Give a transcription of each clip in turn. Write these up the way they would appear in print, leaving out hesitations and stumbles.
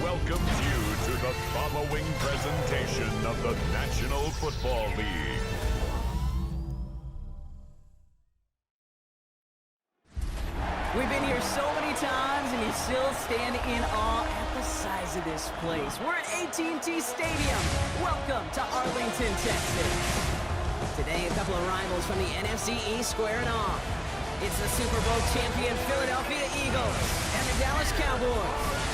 welcomes you to the following presentation of the National Football League. We've been here so many times, and you still stand in awe at the size of this place. We're at AT&T Stadium. Welcome to Arlington, Texas. Today, a couple of rivals from the NFC East squaring off. It's the Super Bowl champion Philadelphia Eagles and the Dallas Cowboys.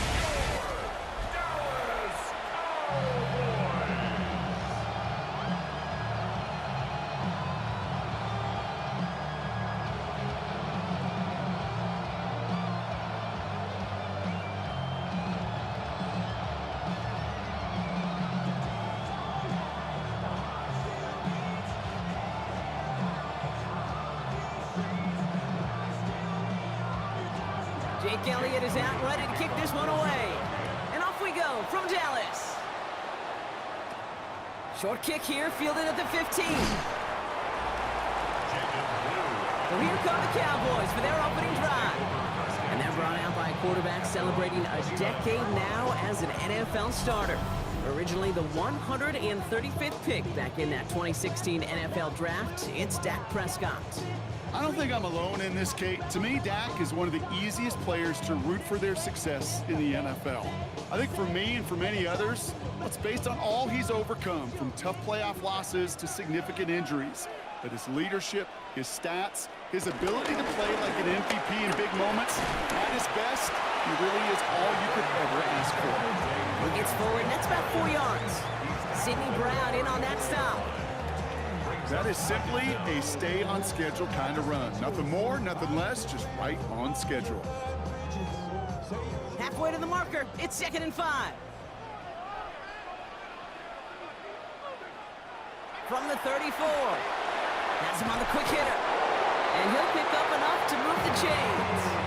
Jake Elliott is out, ready to kick this one away. And off we go from Dallas. Short kick here, fielded at the 15. So here come the Cowboys for their opening drive. And they're brought out by a quarterback celebrating a decade now as an NFL starter. Originally the 135th pick back in that 2016 NFL Draft, it's Dak Prescott. I don't think I'm alone in this, Kate. To me, Dak is one of the easiest players to root for their success in the NFL. I think for me and for many others, it's based on all he's overcome, from tough playoff losses to significant injuries. But his leadership, his stats, his ability to play like an MVP in big moments, at his best, he really is all you could ever ask for. He gets forward, and that's about 4 yards. Sidney Brown in on that stop. That is simply a stay-on-schedule kind of run. Nothing more, nothing less, just right on schedule. Halfway to the marker, it's 2nd and 5. From the 34. Has him on the quick hitter. And he'll pick up enough to move the chains.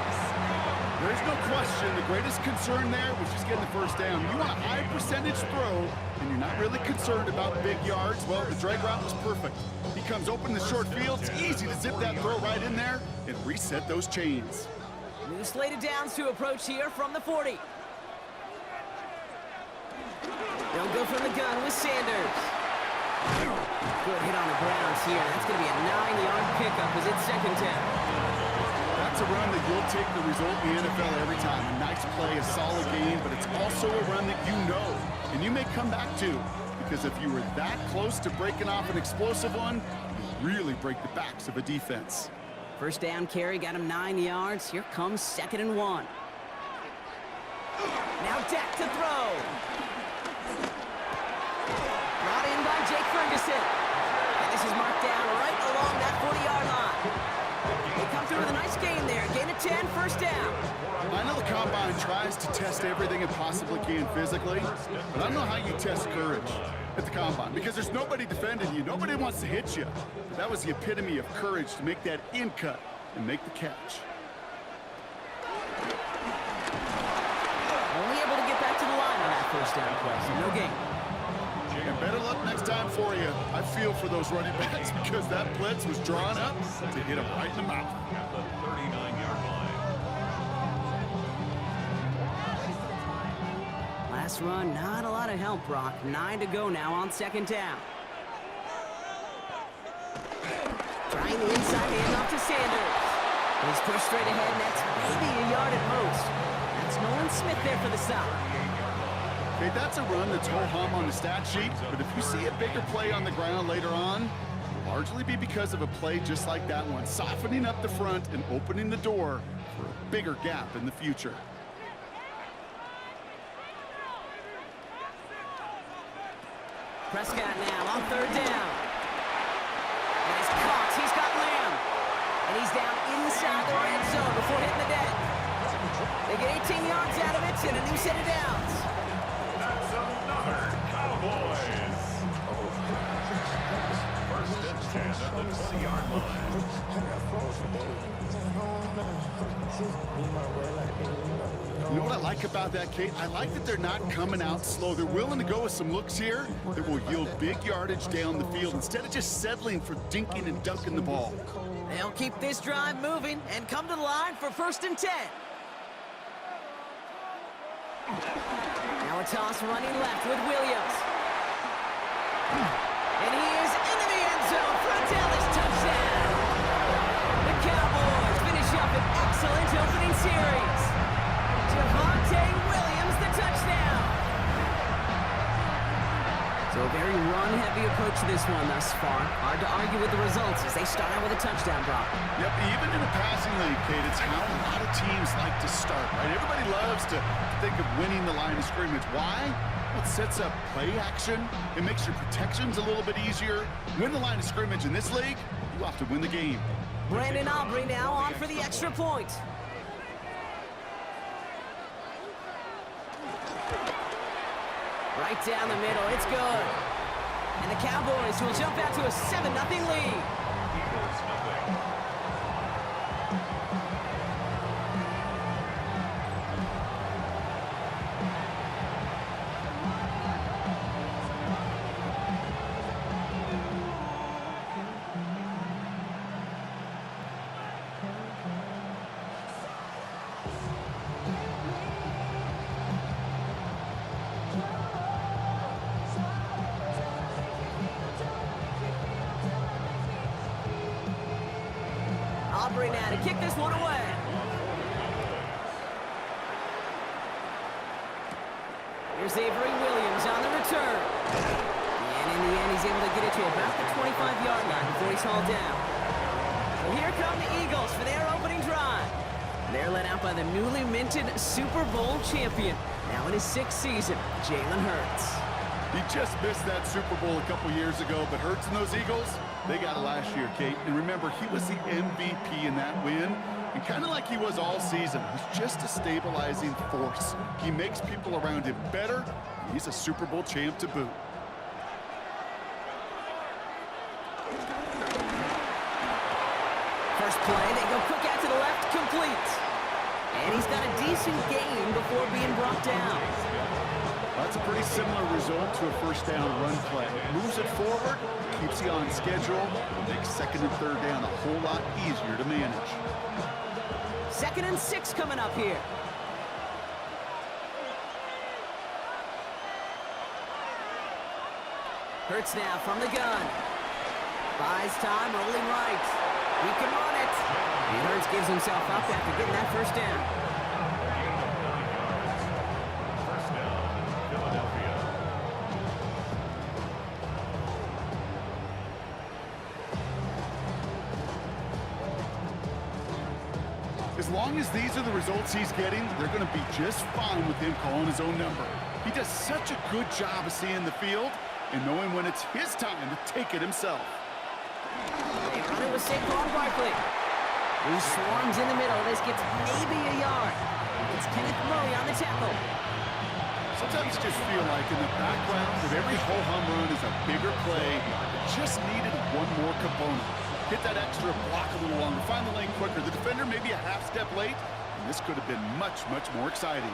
There's no question the greatest concern there was just getting the first down. You want a high percentage throw, and you're not really concerned about big yards. Well, the drag route was perfect. He comes open in the short field. It's easy to zip that throw right in there and reset those chains. New slate of downs to approach here from the 40. They'll go from the gun with Sanders. Good hit on the grounds here. That's going to be a 9-yard pickup as it's 2nd down. That's a run that you'll take the result in the NFL every time. A nice play, a solid game, but it's also a run that you know, and you may come back to, because if you were that close to breaking off an explosive one, you really break the backs of a defense. First down carry, got him 9 yards. Here comes 2nd and 1. Now Dak to throw. Brought in by Jake Ferguson. And this is marked down right along that 40-yard line. They come through with a nice gain there. Gain of 10, first down. I know the Combine tries to test everything it possibly can physically, but I don't know how you test courage at the Combine, because there's nobody defending you. Nobody wants to hit you. But that was the epitome of courage to make that in cut and make the catch. Only able to get back to the line on that first down play, so no gain. And better luck next time for you. I feel for those running backs because that blitz was drawn up to hit him right in the mouth. At the 39-yard line. Last run, not a lot of help, Brock. 9 to go now on 2nd down. Trying the inside handoff to Sanders. He's pushed straight ahead, and that's maybe a yard at most. That's Nolan Smith there for the stop. Okay, that's a run that's ho-hum on the stat sheet, but if you see a bigger play on the ground later on, it'll largely be because of a play just like that one, softening up the front and opening the door for a bigger gap in the future. Prescott now on 3rd down. Nice Cox, he's got Lamb. And he's down inside the red zone before hitting the deck. They get 18 yards out of it and a new set of downs. That's another Cowboys. First and 10 at the 20-yard line. You know what I like about that, Kate? I like that they're not coming out slow. They're willing to go with some looks here that will yield big yardage down the field instead of just settling for dinking and dunking the ball. They'll keep this drive moving and come to the line for 1st and 10. Now a toss running left with Williams. And he is into the end zone for a Dallas touchdown. The Cowboys finish up an excellent opening series. Javonte Williams, the touchdown. So a very run-heavy approach to this one thus far. Hard to argue with the results as they start out with a touchdown drop. Yep, even in a passing league, Kate, it's how a lot of teams like to start, right? Everybody loves to think of winning the line of scrimmage. Why? Well, it sets up play action. It makes your protections a little bit easier. Win the line of scrimmage in this league, you have to win the game. Brandon Aubrey now on for the extra point. Right down the middle, it's good. And the Cowboys will jump out to a 7-0 lead. Aubrey now to kick this one away. Here's Avery Williams on the return. And in the end, he's able to get it to about the 25-yard line before he's hauled down. So here come the Eagles for their opening drive. They're led out by the newly minted Super Bowl champion, now in his 6th season, Jalen Hurts. He just missed that Super Bowl a couple years ago, but Hurts and those Eagles, they got it last year, Kate. And remember, he was the MVP in that win. And kind of like he was all season, he's just a stabilizing force. He makes people around him better, and he's a Super Bowl champ to boot. First play, they go quick out to the left, complete. And he's got a decent gain before being brought down. That's a pretty similar result to a first down run play. Moves it forward, keeps you on schedule, makes 2nd and 3rd down a whole lot easier to manage. 2nd and 6 coming up here. Hurts now from the gun. Buys time, rolling right. He can run it. And Hurts gives himself up after getting that first down. As long as these are the results he's getting, they're going to be just fine with him calling his own number. He does such a good job of seeing the field and knowing when it's his time to take it himself. They run it with Saquon Barkley, who swarms in the middle. This gets maybe a yard. It's Kenneth Murray on the tackle. Sometimes you just feel like in the background of every ho-hum run is a bigger play. It just needed one more component. Hit that extra block a little longer, find the lane quicker. The defender maybe a half step late, and this could have been much, much more exciting.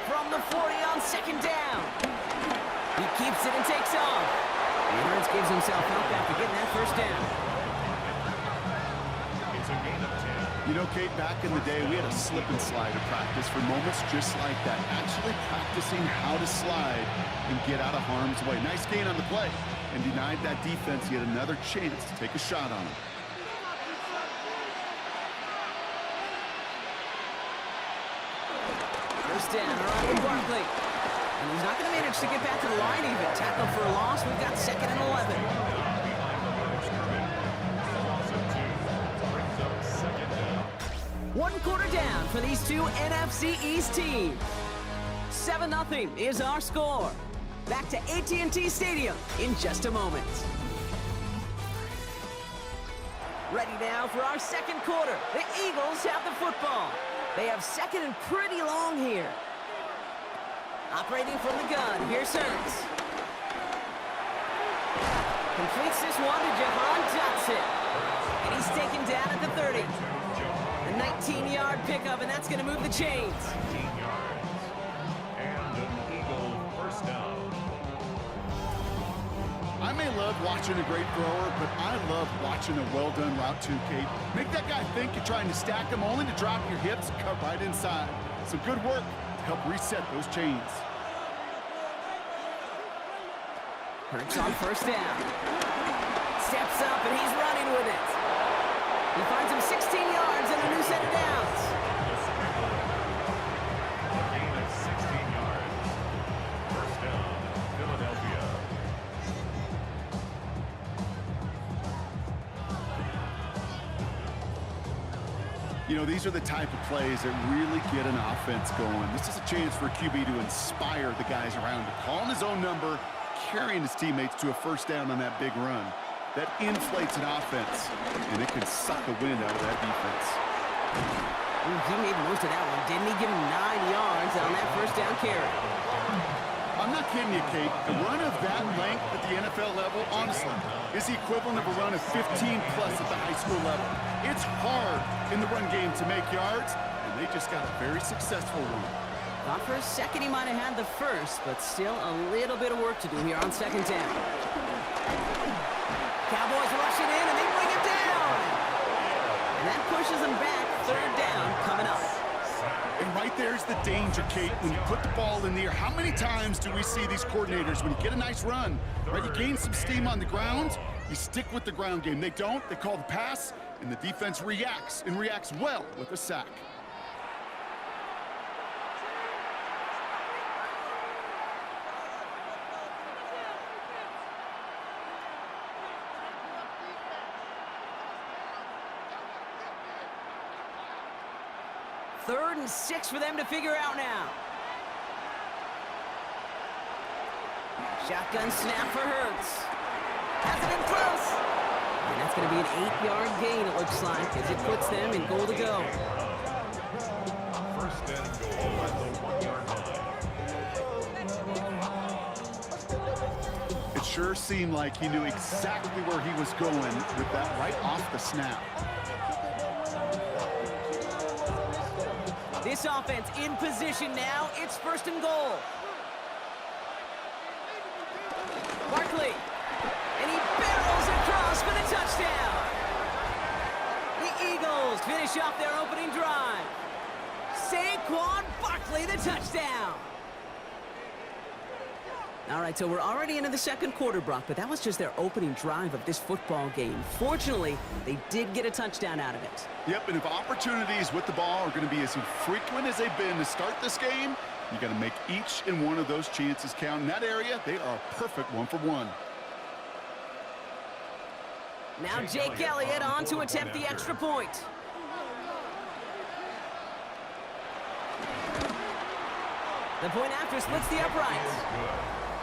From the 40 on 2nd down. He keeps it and takes off. And Hurts gives himself up after getting that first down. It's a gain of 10. You know, Kate, back in the day, we had a slip and slide to practice for moments just like that. Actually practicing how to slide and get out of harm's way. Nice gain on the play. And denied that defense yet another chance to take a shot on him. First down, around with Barkley. And he's not going to manage to get back to the line even. Tackle for a loss. We've got 2nd and 11. One quarter down for these two NFC East teams. 7-0 is our score. Back to AT&T Stadium in just a moment. Ready now for our 2nd quarter. The Eagles have the football. They have 2nd and pretty long here. Operating from the gun, here's Hurts. Completes this one to Jahan Dotson. And he's taken down at the 30. A 19-yard pickup, and that's going to move the chains. 19 yards. And an Eagle first down. I may love watching a great thrower, but I love watching a well-done route too, Kate. Make that guy think you're trying to stack him only to drop your hips, cut right inside. Some good work to help reset those chains. Hurts on first down. Steps up, and he's running with it. He finds him 16 yards and a new set of downs. A gain of 16 yards. First down, Philadelphia. You know, these are the type of plays that really get an offense going. This is a chance for QB to inspire the guys around him. Calling his own number, carrying his teammates to a first down on that big run. That inflates an offense, and it can suck the wind out of that defense. Ooh, he made most of that one, didn't he? Give him 9 yards on that first down carry. I'm not kidding you, Kate. A run of that length at the NFL level, honestly, is the equivalent of a run of 15-plus at the high school level. It's hard in the run game to make yards, and they just got a very successful one. Thought for a second he might have had the first, but still a little bit of work to do here on second down. Cowboys rushing in, and they bring it down. And that pushes them back. Third down coming up. And right there's the danger, Kate. When you put the ball in the air, how many times do we see these coordinators, when you get a nice run, right, you gain some steam on the ground, you stick with the ground game. They don't. They call the pass, and the defense reacts, and reacts well with a sack. Third and 6 for them to figure out now. Shotgun snap for Hurts. Has it in close. And that's going to be an 8-yard gain, it looks like, as it puts them in goal to go. First and goal at the 1-yard line. It sure seemed like he knew exactly where he was going with that right off the snap. This offense in position now. It's first and goal. Barkley. And he barrels across for the touchdown. The Eagles finish off their opening drive. Saquon Barkley, the touchdown. All right, so we're already into the second quarter, Brock, but that was just their opening drive of this football game. Fortunately, they did get a touchdown out of it. Yep, and if opportunities with the ball are going to be as infrequent as they've been to start this game, you got to make each and one of those chances count. In that area, they are a perfect 1-for-1. Now Jake Elliott on to attempt the extra point. The point after splits the uprights.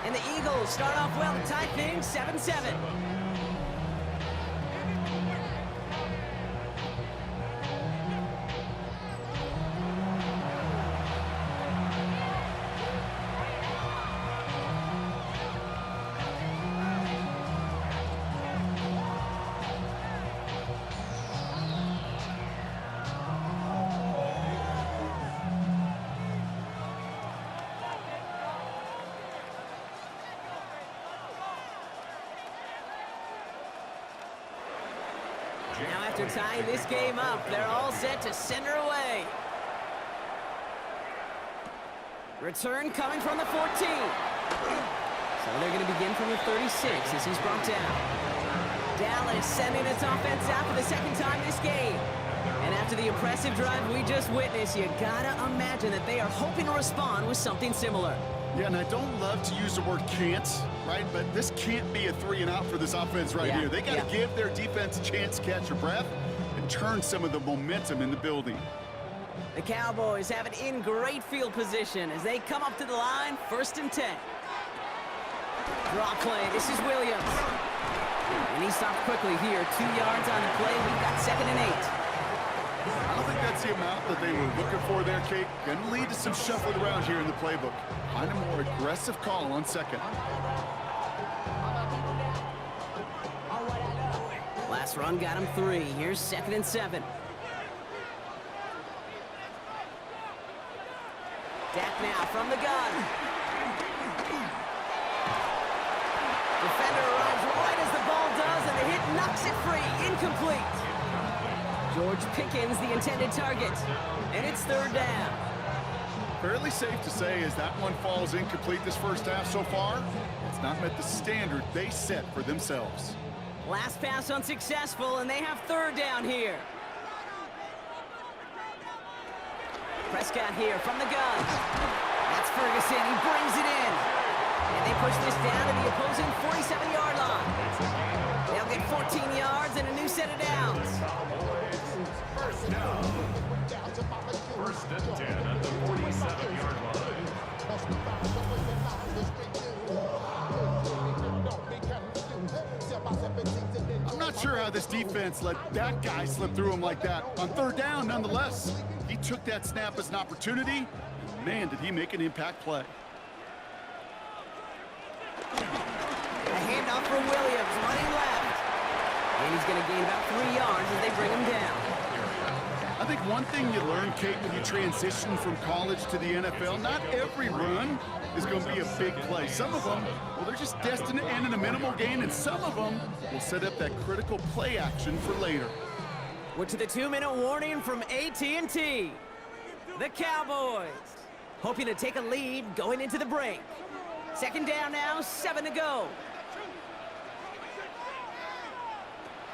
And the Eagles start off well to tie things 7-7. Now after tying this game up, they're all set to send her away. Return coming from the 14. So they're going to begin from the 36 as he's brought down. Dallas sending its offense out for the second time this game. And after the impressive drive we just witnessed, you gotta imagine that they are hoping to respond with something similar. Yeah, and I don't love to use the word can't, right? But this can't be a 3-and-out for this offense right here. They got to give their defense a chance to catch their breath and turn some of the momentum in the building. The Cowboys have it in great field position as they come up to the line, 1st and 10. Draw play, this is Williams. And he stopped quickly here, 2 yards on the play. We've got 2nd and 8. I don't think that's the amount that they were looking for there, Kate. Going to lead to some shuffling around here in the playbook. Find a more aggressive call on 2nd. Last run got him 3. Here's 2nd and 7. Dak now from the gun. Defender arrives right as the ball does, and the hit knocks it free. Incomplete. George Pickens, the intended target. And it's 3rd down. Fairly safe to say as that one falls incomplete this first half so far, it's not met the standard they set for themselves. Last pass unsuccessful, and they have third down here. Prescott here from the gun. That's Ferguson. He brings it in. And they push this down to the opposing 47-yard line. They'll get 14 yards and a new set of downs. First down. First and 10 at the 47-yard line. I'm not sure how this defense let that guy slip through him like that. On third down, nonetheless, he took that snap as an opportunity, and man, did he make an impact play. A handoff for Williams, running left. And he's going to gain about 3 yards as they bring him down. I think one thing you learn, Kate, when you transition from college to the NFL, not every run is going to be a big play. Some of them, well, they're just destined to end in a minimal gain, and some of them will set up that critical play action for later. We're to the 2-minute warning from AT&T. The Cowboys hoping to take a lead going into the break. Second down now, 7 to go.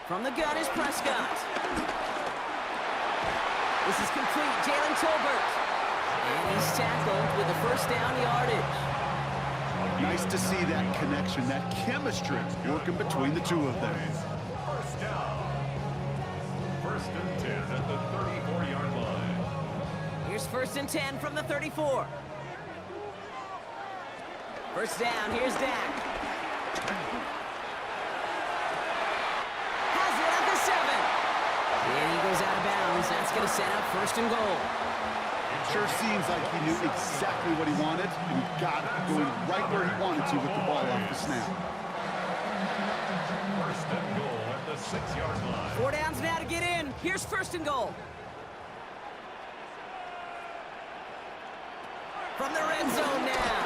From the gun is Prescott. This is complete, Jalen Tolbert. And he's tackled with a first down yardage. Nice to see that connection, that chemistry working between the two of them. First down. First and 10 at the 34-yard line. Here's first and 10 from the 34. First down, here's Dak. Has it at the 7. And he goes out of bounds. That's going to set up first and goal. Sure seems like he knew exactly what he wanted, and he got it, going right where he wanted to with the ball off the snap. First and goal at the 6-yard line. 4 downs now to get in. Here's first and goal. From the red zone now.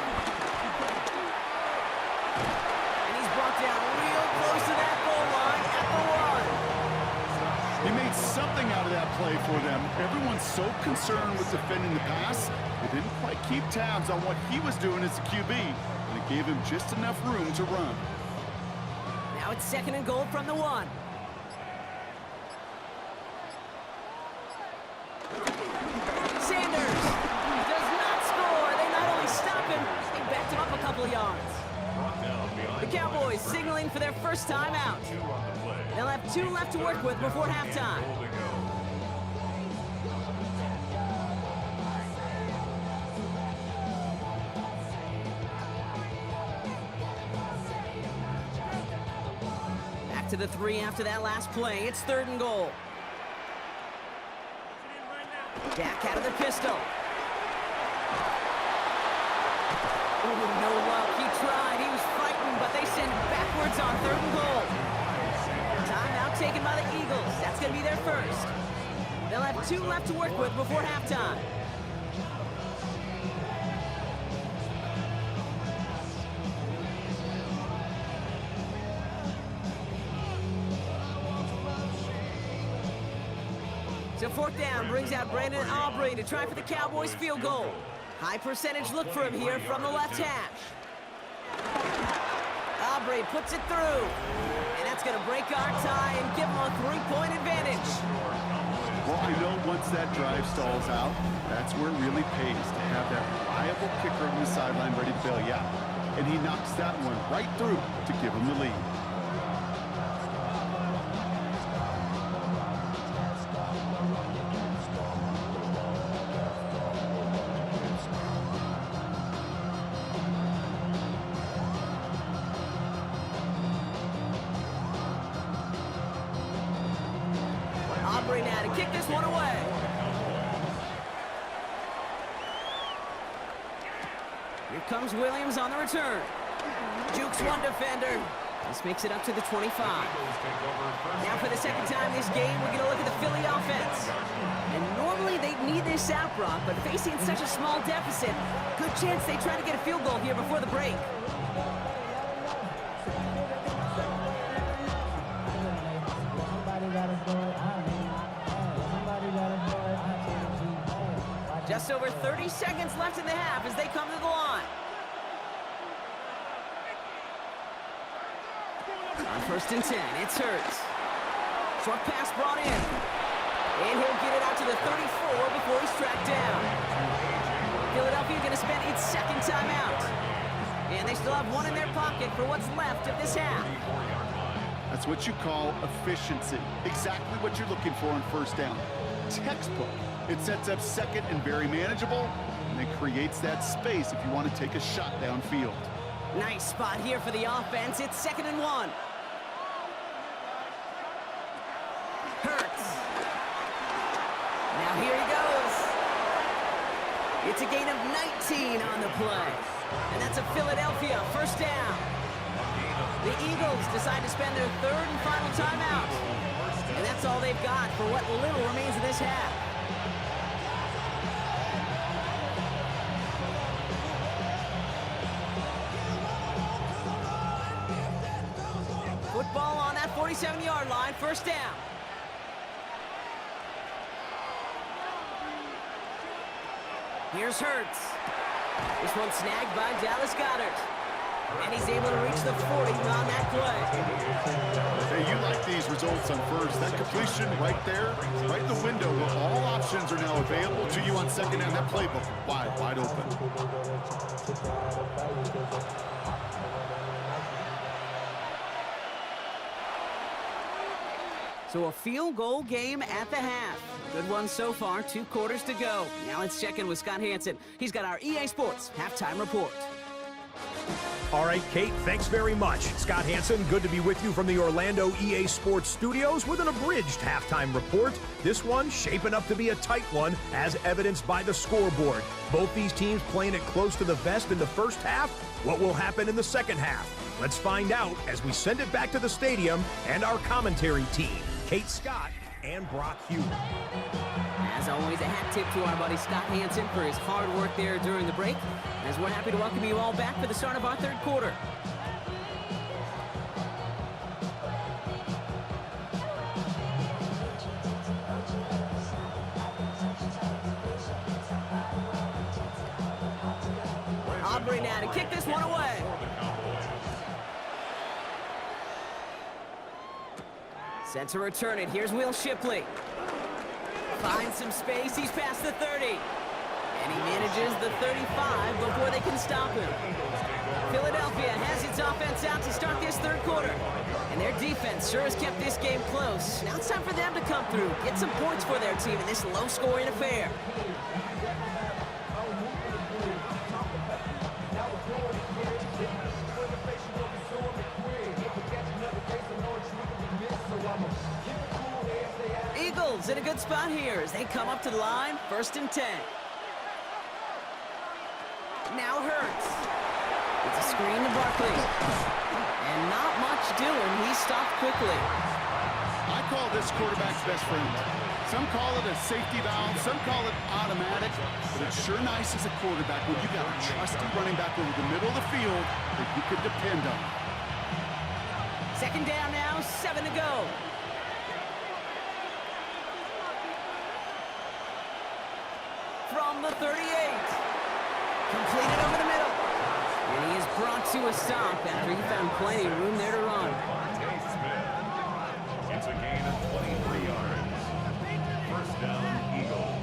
And he's brought down real close to that goal line at the 1. He made something out of that play for them. Everyone's so concerned with defending the pass, they didn't quite keep tabs on what he was doing as a QB, and it gave him just enough room to run. Now it's second and goal from the 1. Sanders does not score. They not only stop him, they backed him up a couple of yards. The Cowboys signaling for their first time out. They'll have 2 left to work with before halftime. Back to the 3 after that last play. It's third and goal. Dak out of the pistol. Oh, no luck. He tried. He was fighting, but they sent him backwards on third and goal. Timeout taken by the Eagles. That's going to be their first. They'll have 2 left to work with before halftime. So fourth down brings out Brandon Aubrey to try for the Cowboys field goal. High percentage look for him here from the left hash. Aubrey puts it through. And that's going to break our tie and give him a 3-point advantage. Well, I know once that drive stalls out, that's where it really pays to have that reliable kicker on the sideline ready to bail you out. And he knocks that one right through to give him the lead. Aubrey now to kick this one away. Here comes Williams on the return. Jukes one defender. This makes it up to the 25. Now for the second time this game, we're going to look at the Philly offense. And normally they'd need this out, Brock, but facing such a small deficit, good chance they try to get a field goal here before the break. Just over 30 seconds left in the half as they come to the line. On 1st and 10, it's Hurts. Short pass brought in. And he'll get it out to the 34 before he's tracked down. Philadelphia going to spend its second timeout. And they still have one in their pocket for what's left of this half. That's what you call efficiency. Exactly what you're looking for on 1st down. Textbook. It sets up 2nd and very manageable, and it creates that space if you want to take a shot downfield. Nice spot here for the offense. It's 2nd and 1. Hurts. Now here he goes. It's a gain of 19 on the play. And that's a Philadelphia 1st down. The Eagles decide to spend their 3rd and final timeout. And that's all they've got for what little remains of this half. Football on that 47-yard line, 1st down. Here's Hurts. This one snagged by Dallas Goedert. And he's able to reach the 40 on that play. Hey, you like these results on 1st. That completion right there, right in the window where all options are now available to you on 2nd down. That playbook wide open. So a field goal game at the half. Good one so far, 2 quarters to go. Now let's check in with Scott Hansen. He's got our EA Sports halftime report. All right, Kate, thanks very much. Scott Hansen, good to be with you from the Orlando EA Sports studios with an abridged halftime report. This one shaping up to be a tight one, as evidenced by the scoreboard. Both these teams playing it close to the vest in the 1st half. What will happen in the 2nd half? Let's find out as we send it back to the stadium and our commentary team, Kate Scott and Brock Hughes. As always, a hat tip to our buddy Scott Hansen for his hard work there during the break, as we're happy to welcome you all back for the start of our 3rd quarter. Aubrey now to kick this one away. Set to return it. Here's Will Shipley. Finds some space. He's past the 30. And he manages the 35 before they can stop him. Philadelphia has its offense out to start this 3rd quarter. And their defense sure has kept this game close. Now it's time for them to come through, get some points for their team in this low-scoring affair. Eagles in a good spot here as they come up to the line, 1st and 10. Now Hurts. It's a screen to Barkley. And not much doing. He stopped quickly. I call this quarterback's best friend. Some call it a safety valve, some call it automatic, but it's sure nice as a quarterback when you got a trusty running back over the middle of the field that you could depend on. 2nd down now, 7 to go. From the 38. Completed over the middle. And he is brought to a stop after he found plenty of room there to run. It's a gain of 23 yards. 1st down, Eagles.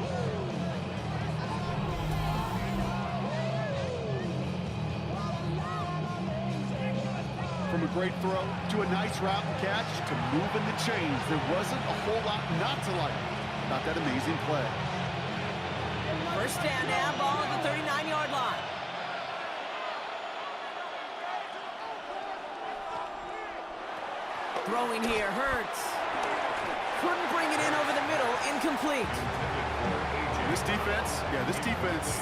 From a great throw to a nice route and catch to moving the chains, there wasn't a whole lot not to like about that amazing play. 1st down now, ball at the 39-yard line. Throwing here, Hurts. Couldn't bring it in over the middle, incomplete. This defense,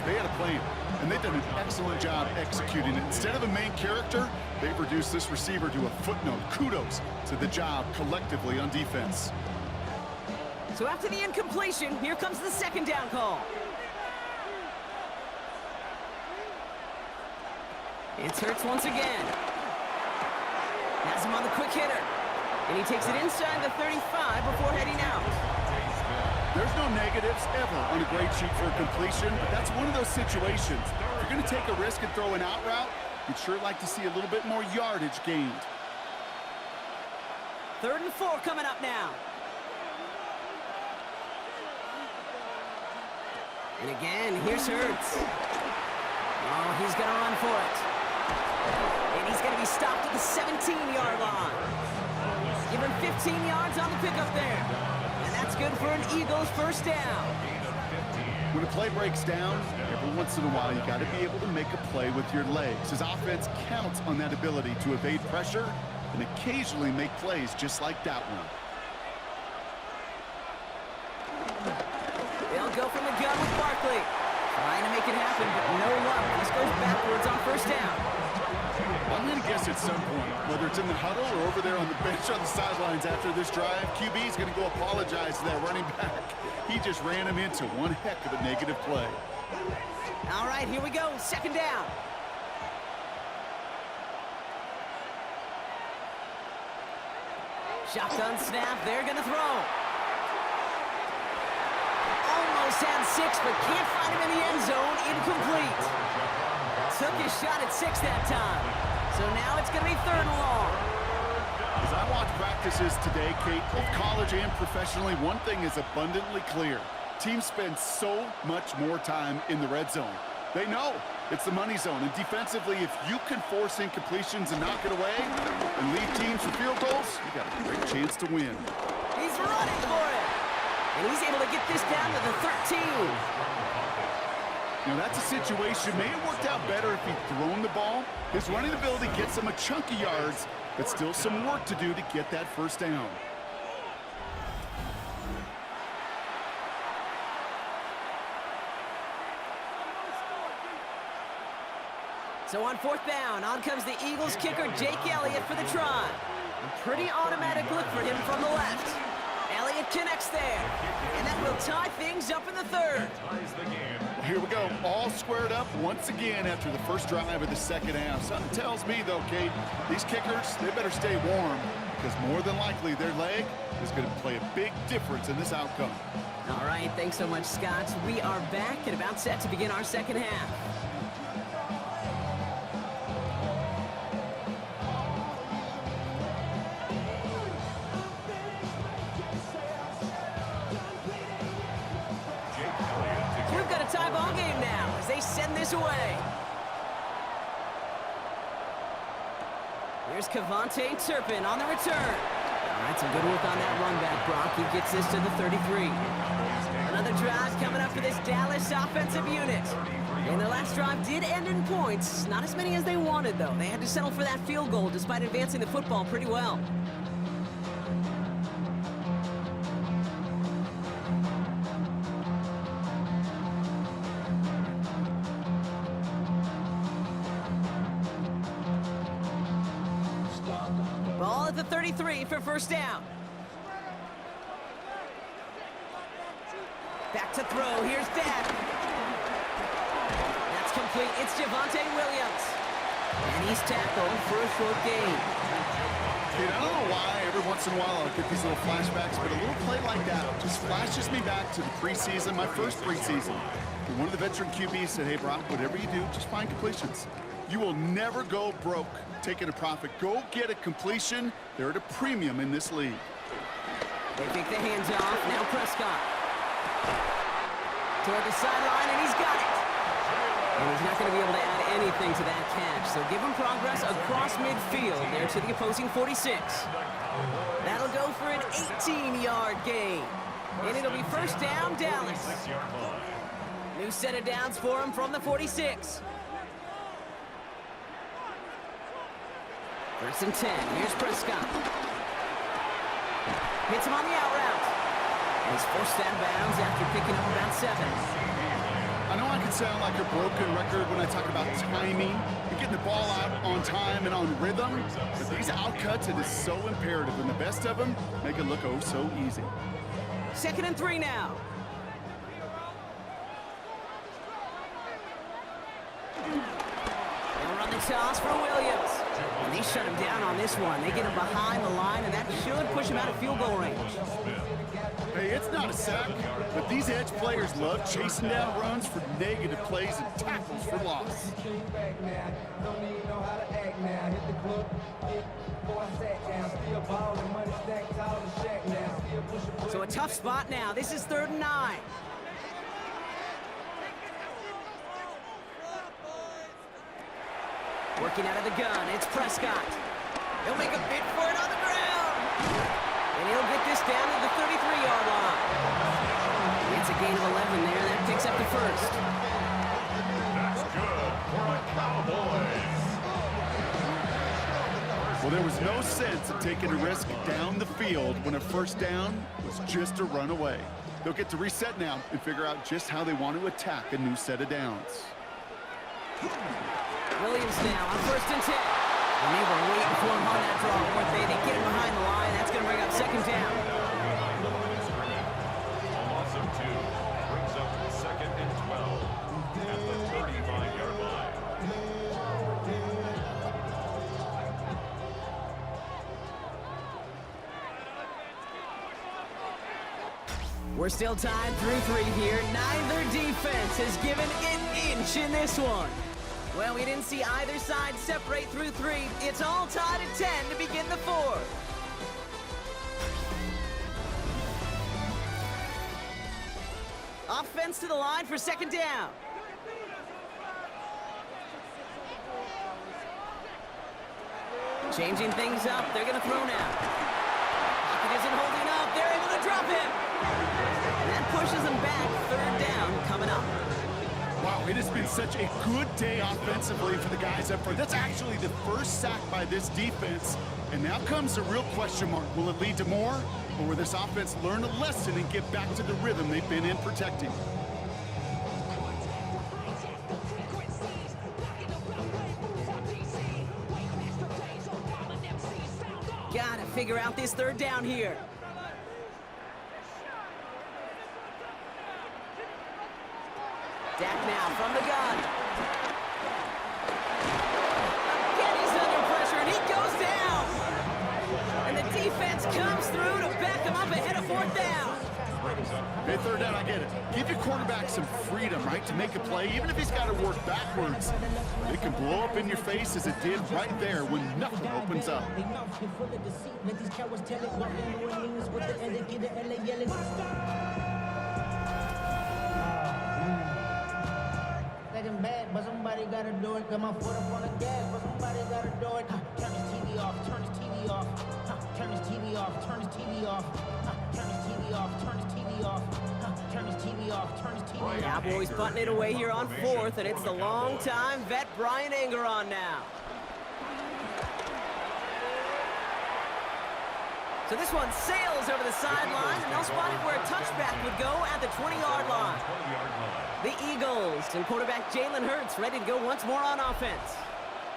they had a plan, and they've done an excellent job executing it. Instead of a main character, they've reduced this receiver to a footnote. Kudos to the job collectively on defense. So after the incompletion, here comes the 2nd down call. It's Hurts once again. Has him on the quick hitter. And he takes it inside the 35 before heading out. There's no negatives ever on a grade sheet for a completion, but that's one of those situations. If you're going to take a risk and throw an out route, you'd sure like to see a little bit more yardage gained. 3rd and 4 coming up now. And again, here's Hurts. Oh, he's going to run for it. And he's going to be stopped at the 17-yard line. Give him 15 yards on the pickup there. And that's good for an Eagles first down. When a play breaks down, every once in a while you got to be able to make a play with your legs. His offense counts on that ability to evade pressure and occasionally make plays just like that one. They'll go from the gun with Barkley. Trying to make it happen, but no luck. This goes backwards on first down. I'm going to guess at some point, whether it's in the huddle or over there on the bench on the sidelines after this drive, QB is going to go apologize to that running back. He just ran him into one heck of a negative play. All right, here we go. 2nd down. Shotgun snap. They're going to throw. Almost had 6, but can't find him in the end zone. Incomplete. Took his shot at 6 that time. So now it's going to be 3rd and long. As I watch practices today, Kate, both college and professionally, one thing is abundantly clear. Teams spend so much more time in the red zone. They know it's the money zone. And defensively, if you can force incompletions and knock it away and lead teams for field goals, you got a great chance to win. He's running for it. And he's able to get this down to the 13. You know, that's a situation. May have worked out better if he'd thrown the ball. His running ability gets him a chunk of yards, but still some work to do to get that first down. So on 4th down, on comes the Eagles kicker, Jake Elliott, for the try. A pretty automatic look for him from the left. Elliott connects there, and that will tie things up in the 3rd. Here we go, all squared up once again after the first drive of the 2nd half. Something tells me, though, Kate, these kickers, they better stay warm because more than likely their leg is going to play a big difference in this outcome. All right, thanks so much, Scott. We are back and about set to begin our 2nd half. Tie ball game now as they send this away. Here's Kevontae Turpin on the return. All right, some good work on that run back, Brock. He gets this to the 33. Another drive coming up for this Dallas offensive unit. And their last drive did end in points. Not as many as they wanted, though. They had to settle for that field goal despite advancing the football pretty well. Ball at the 33 for first down. Back to throw. Here's Dak. That's complete. It's Javonte Williams. And he's tackled for a short gain. Dude, I don't know why every once in a while I'll get these little flashbacks, but a little play like that just flashes me back to the preseason, my first preseason. And one of the veteran QBs said, hey, Brock, whatever you do, just find completions. You will never go broke taking a profit. Go get a completion. They're at a premium in this league. They take the hands off. Now Prescott. Toward the sideline, and he's got it. And he's not going to be able to add anything to that catch. So give him progress across midfield there to the opposing 46. That'll go for an 18-yard gain. And it'll be first down, Dallas. New set of downs for him from the 46. First and 10. Here's Prescott. Hits him on the out route. He's forced out of bounds after picking up about 7. I know I can sound like a broken record when I talk about timing and getting the ball out on time and on rhythm, but these outcuts, it is so imperative, and the best of them make it look oh so easy. 2nd and 3 now. They'll run the toss for Williams. And They shut him down on this one. They get him behind the line, and that should push him out of field goal range. Hey, it's not a sack, but these edge players love chasing down runs for negative plays and tackles for loss. So a tough spot now. This is 3rd and 9. Working out of the gun, it's Prescott. He'll make a bid for it on the ground. And he'll get this down to the 33-yard line. It's a gain of 11 there. That picks up the first. That's good for the Cowboys. Well, there was no sense of taking a risk down the field when a first down was just a run away. They'll get to reset now and figure out just how they want to attack a new set of downs. Williams now on 1st and 10. And they were waiting for him on that draw, weren't they? They get him behind the line. That's going to bring up 2nd down. A loss of 2 brings up 2nd and 12 at the 35-yard line. We're still tied through 3 here. Neither defense has given an inch in this one. Well, we didn't see either side separate through 3. It's all tied at 10 to begin the 4th. Offense to the line for 2nd down. Changing things up. They're going to throw now. Pocket isn't holding up. They're able to drop him. And that pushes them back. 3rd down coming up. Wow, it has been such a good day offensively for the guys up front. That's actually the first sack by this defense. And now comes a real question mark. Will it lead to more? Or will this offense learn a lesson and get back to the rhythm they've been in protecting? Gotta figure out this 3rd down here. Dak now from the gun. Again, he's under pressure, and he goes down. And the defense comes through to back him up ahead of 4th down. Hey, 3rd down, I get it. Give your quarterback some freedom, right, to make a play, even if he's got to work backwards. It can blow up in your face as it did right there when nothing opens up. Bad, but somebody gotta do it. Got my foot up on the gas, but somebody gotta do it. Turn his TV off, turn his TV off. Turn his TV off, turn his TV off. Turn his TV off, turn his TV off. Turn his TV off, turn his TV off. Cowboys butting it away here on 4th, and it's the long-time vet Brian Anger on now. So this one sails over the sideline, and they'll spot it where a touchback would go at the 20-yard line. The Eagles and quarterback Jalen Hurts ready to go once more on offense.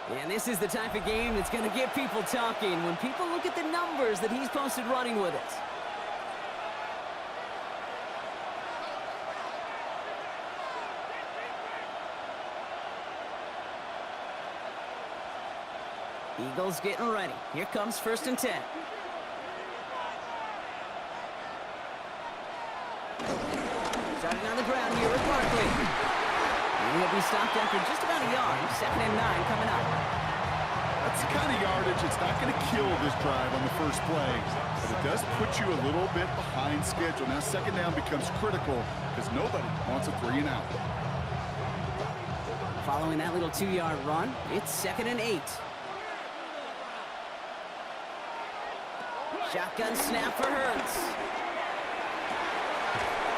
And this is the type of game that's going to get people talking when people look at the numbers that he's posted running with it. Eagles getting ready. Here comes 1st and 10. Starting on the ground here with Barkley. And he'll be stopped after just about a yard. 2nd and 9 coming up. That's the kind of yardage that's not going to kill this drive on the first play, but it does put you a little bit behind schedule. Now 2nd down becomes critical because nobody wants a 3 and out. Following that little 2-yard run, it's 2nd and 8. Shotgun snap for Hurts.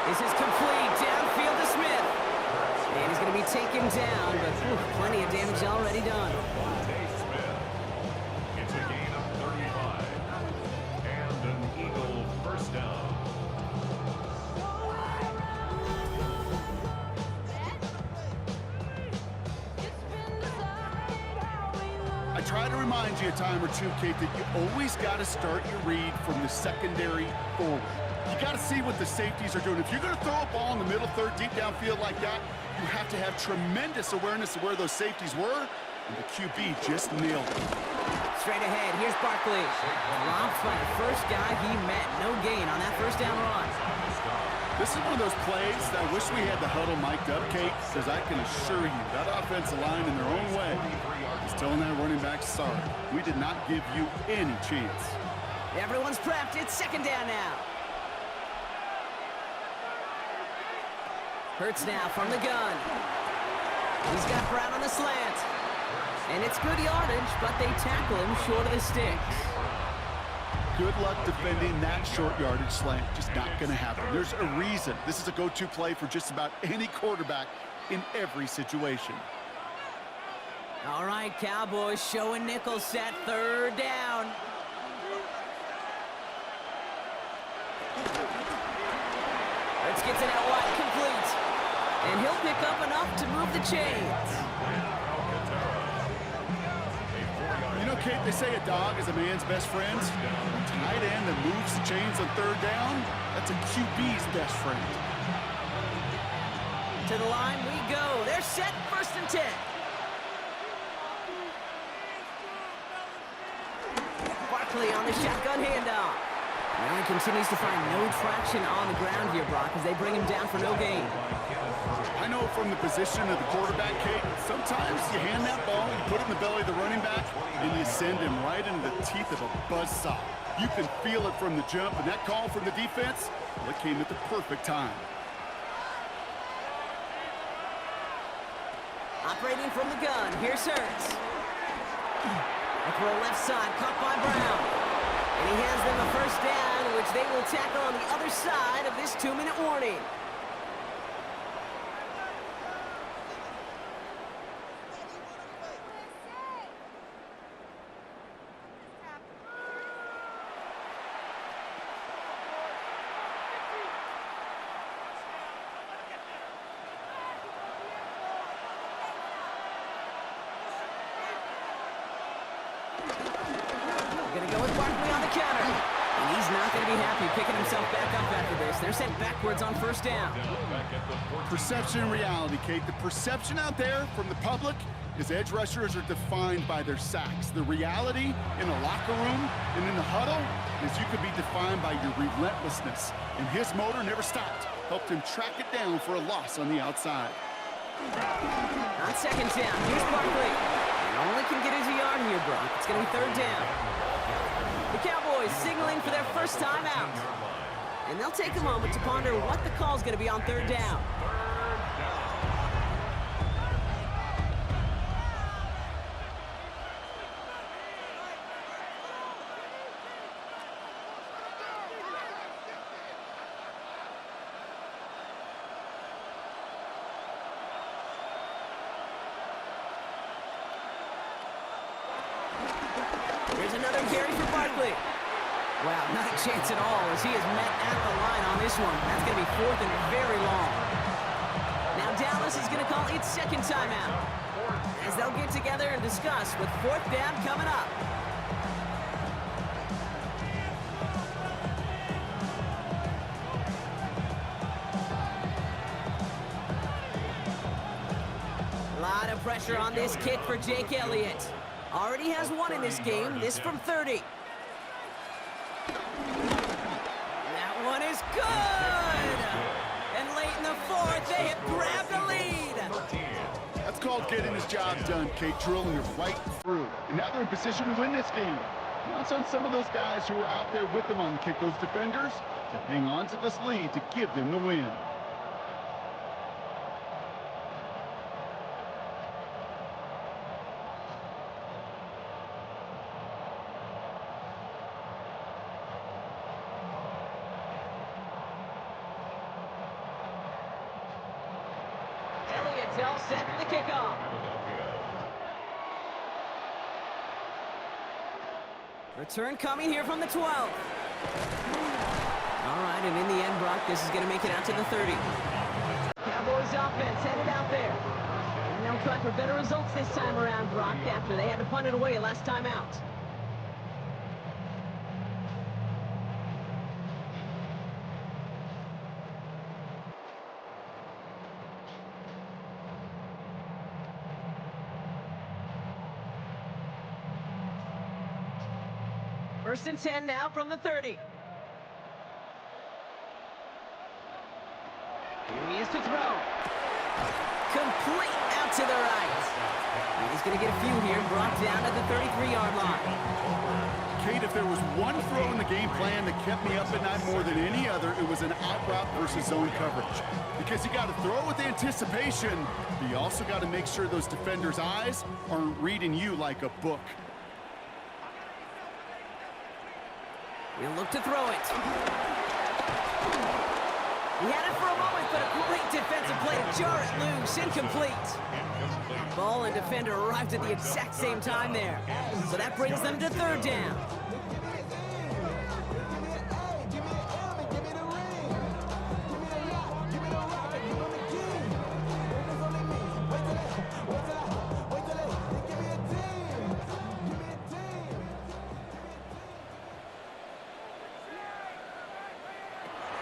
This is complete, downfield to Smith. And he's going to be taken down, but plenty of damage already done. Smith. It's a gain of 35. And an Eagle first down. I try to remind you a time or two, Kate, that you always got to start your read from the secondary forward. You got to see what the safeties are doing. If you're going to throw a ball in the middle third, deep downfield like that, you have to have tremendous awareness of where those safeties were, and the QB just nailed it. Straight ahead, here's Barkley. Dropped by the first guy he met. No gain on that first down run. This is one of those plays that I wish we had the huddle mic'd up, Kate, because I can assure you that offensive line in their own way is telling that running back, sorry, we did not give you any chance. Everyone's prepped. It's second down now. Hurts now from the gun. He's got Brown on the slant. And it's good yardage, but they tackle him short of the sticks. Good luck defending that short yardage slant. Just not going to happen. There's a reason. This is a go-to play for just about any quarterback in every situation. All right, Cowboys showing nickel set, third down. Let's get to that wide, complete. And he'll pick up enough to move the chains. You know, Kate, they say a dog is a man's best friend. A tight end that moves the chains on third down, that's a QB's best friend. To the line we go. They're set, first and 10. Barkley on the shotgun handoff. Now he continues to find no traction on the ground here, Brock, as they bring him down for no gain. I know from the position of the quarterback, Kate, sometimes you hand that ball, you put it in the belly of the running back, and you send him right into the teeth of a buzzsaw. You can feel it from the jump, and that call from the defense, well, it came at the perfect time. Operating from the gun, here's Hurts. A throw left side, caught by Brown. And he hands them a first down, which they will tackle on the other side of this 2-minute warning. Gonna go with Barkley on the counter. And he's not gonna be happy picking himself back up after this. They're sent backwards on first down. Perception and reality, Kate. The perception out there from the public is edge rushers are defined by their sacks. The reality in a locker room and in the huddle is you could be defined by your relentlessness. And his motor never stopped. Helped him track it down for a loss on the outside. On second down, here's Barkley. And only can get his yard here, Brock. It's gonna be third down. The Cowboys signaling for their first time out. And they'll take a moment to ponder what the call's gonna be on third down. Here's another carry for Barkley. Wow, not a chance at all as he is met at the line on this one. That's going to be fourth and very long. Now Dallas is going to call its second timeout as they'll get together and discuss with fourth down coming up. A lot of pressure on this kick for Jake Elliott. Already has one in this game, this from 30. That one is good! And late in the fourth, they have grabbed the lead. That's called getting his job done, Kate, drilling it right through. And now they're in position to win this game. Counts on some of those guys who are out there with them on the kick, those defenders, to hang on to this lead to give them the win. Elliott's all set for the kickoff. Return coming here from the 12. All right, and in the end, Brock, this is going to make it out to the 30. Cowboys offense headed out there. And they'll try for better results this time around, Brock, after they had to punt it away last time out. First and 10 now from the 30. Here he is to throw. Complete out to the right. And he's going to get a few here, brought down at the 33-yard line. Kate, if there was one throw in the game plan that kept me up at night more than any other, it was an out route versus zone coverage. Because you got to throw with anticipation, but you also got to make sure those defenders' eyes aren't reading you like a book. He'll look to throw it. He had it for a moment, but a great defensive play to jar it loose. Incomplete. Ball and defender arrived at the exact same time there. So that brings them to third down.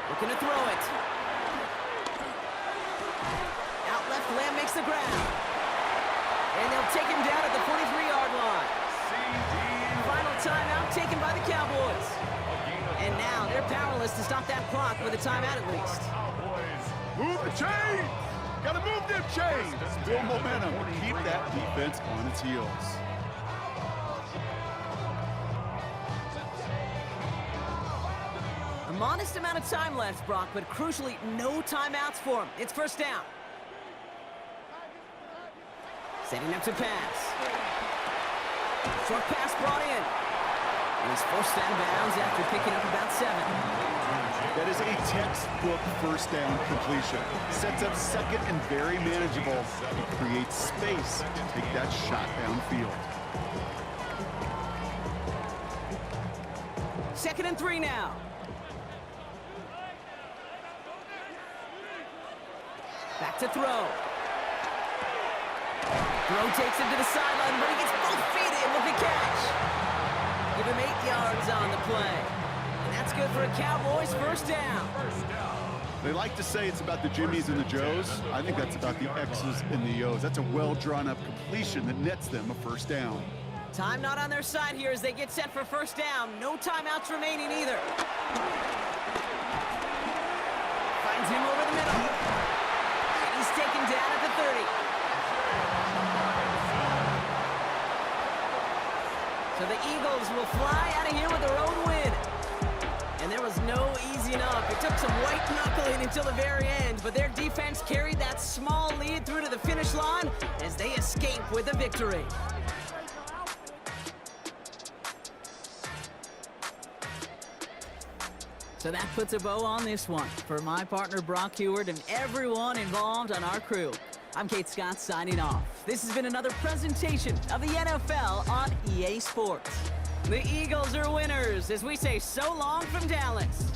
Looking to throw it. Out left, Lamb makes the ground. And they'll take him down at the 43-yard line. Final timeout taken by the Cowboys. And now they're powerless to stop that clock with a timeout at least. Move the chains! Gotta move them chains! Build momentum. Keep that defense on its heels. A modest amount of time left, Brock, but crucially, no timeouts for him. It's first down. Setting up to pass. Short pass brought in. And he's forced out of bounds after picking up about 7. That is a textbook first down completion. Sets up second and very manageable. It creates space to take that shot downfield. 2nd and 3 now. Back to throw. Throw takes him to the sideline, but he gets both feet in with the catch. Give him 8 yards on the play. And that's good for a Cowboys first down. They like to say it's about the Jimmies and the Joes. I think that's about the X's and the O's. That's a well-drawn-up completion that nets them a first down. Time not on their side here as they get set for first down. No timeouts remaining either. Finds him over the middle. And he's taken down at the 30. So the Eagles will fly out of here with their own win. And there was no easy enough. It took some white knuckling until the very end, but their defense carried that small lead through to the finish line as they escape with a victory. So that puts a bow on this one. For my partner Brock Heward and everyone involved on our crew, I'm Kate Scott signing off. This has been another presentation of the NFL on EA Sports. The Eagles are winners as we say so long from Dallas.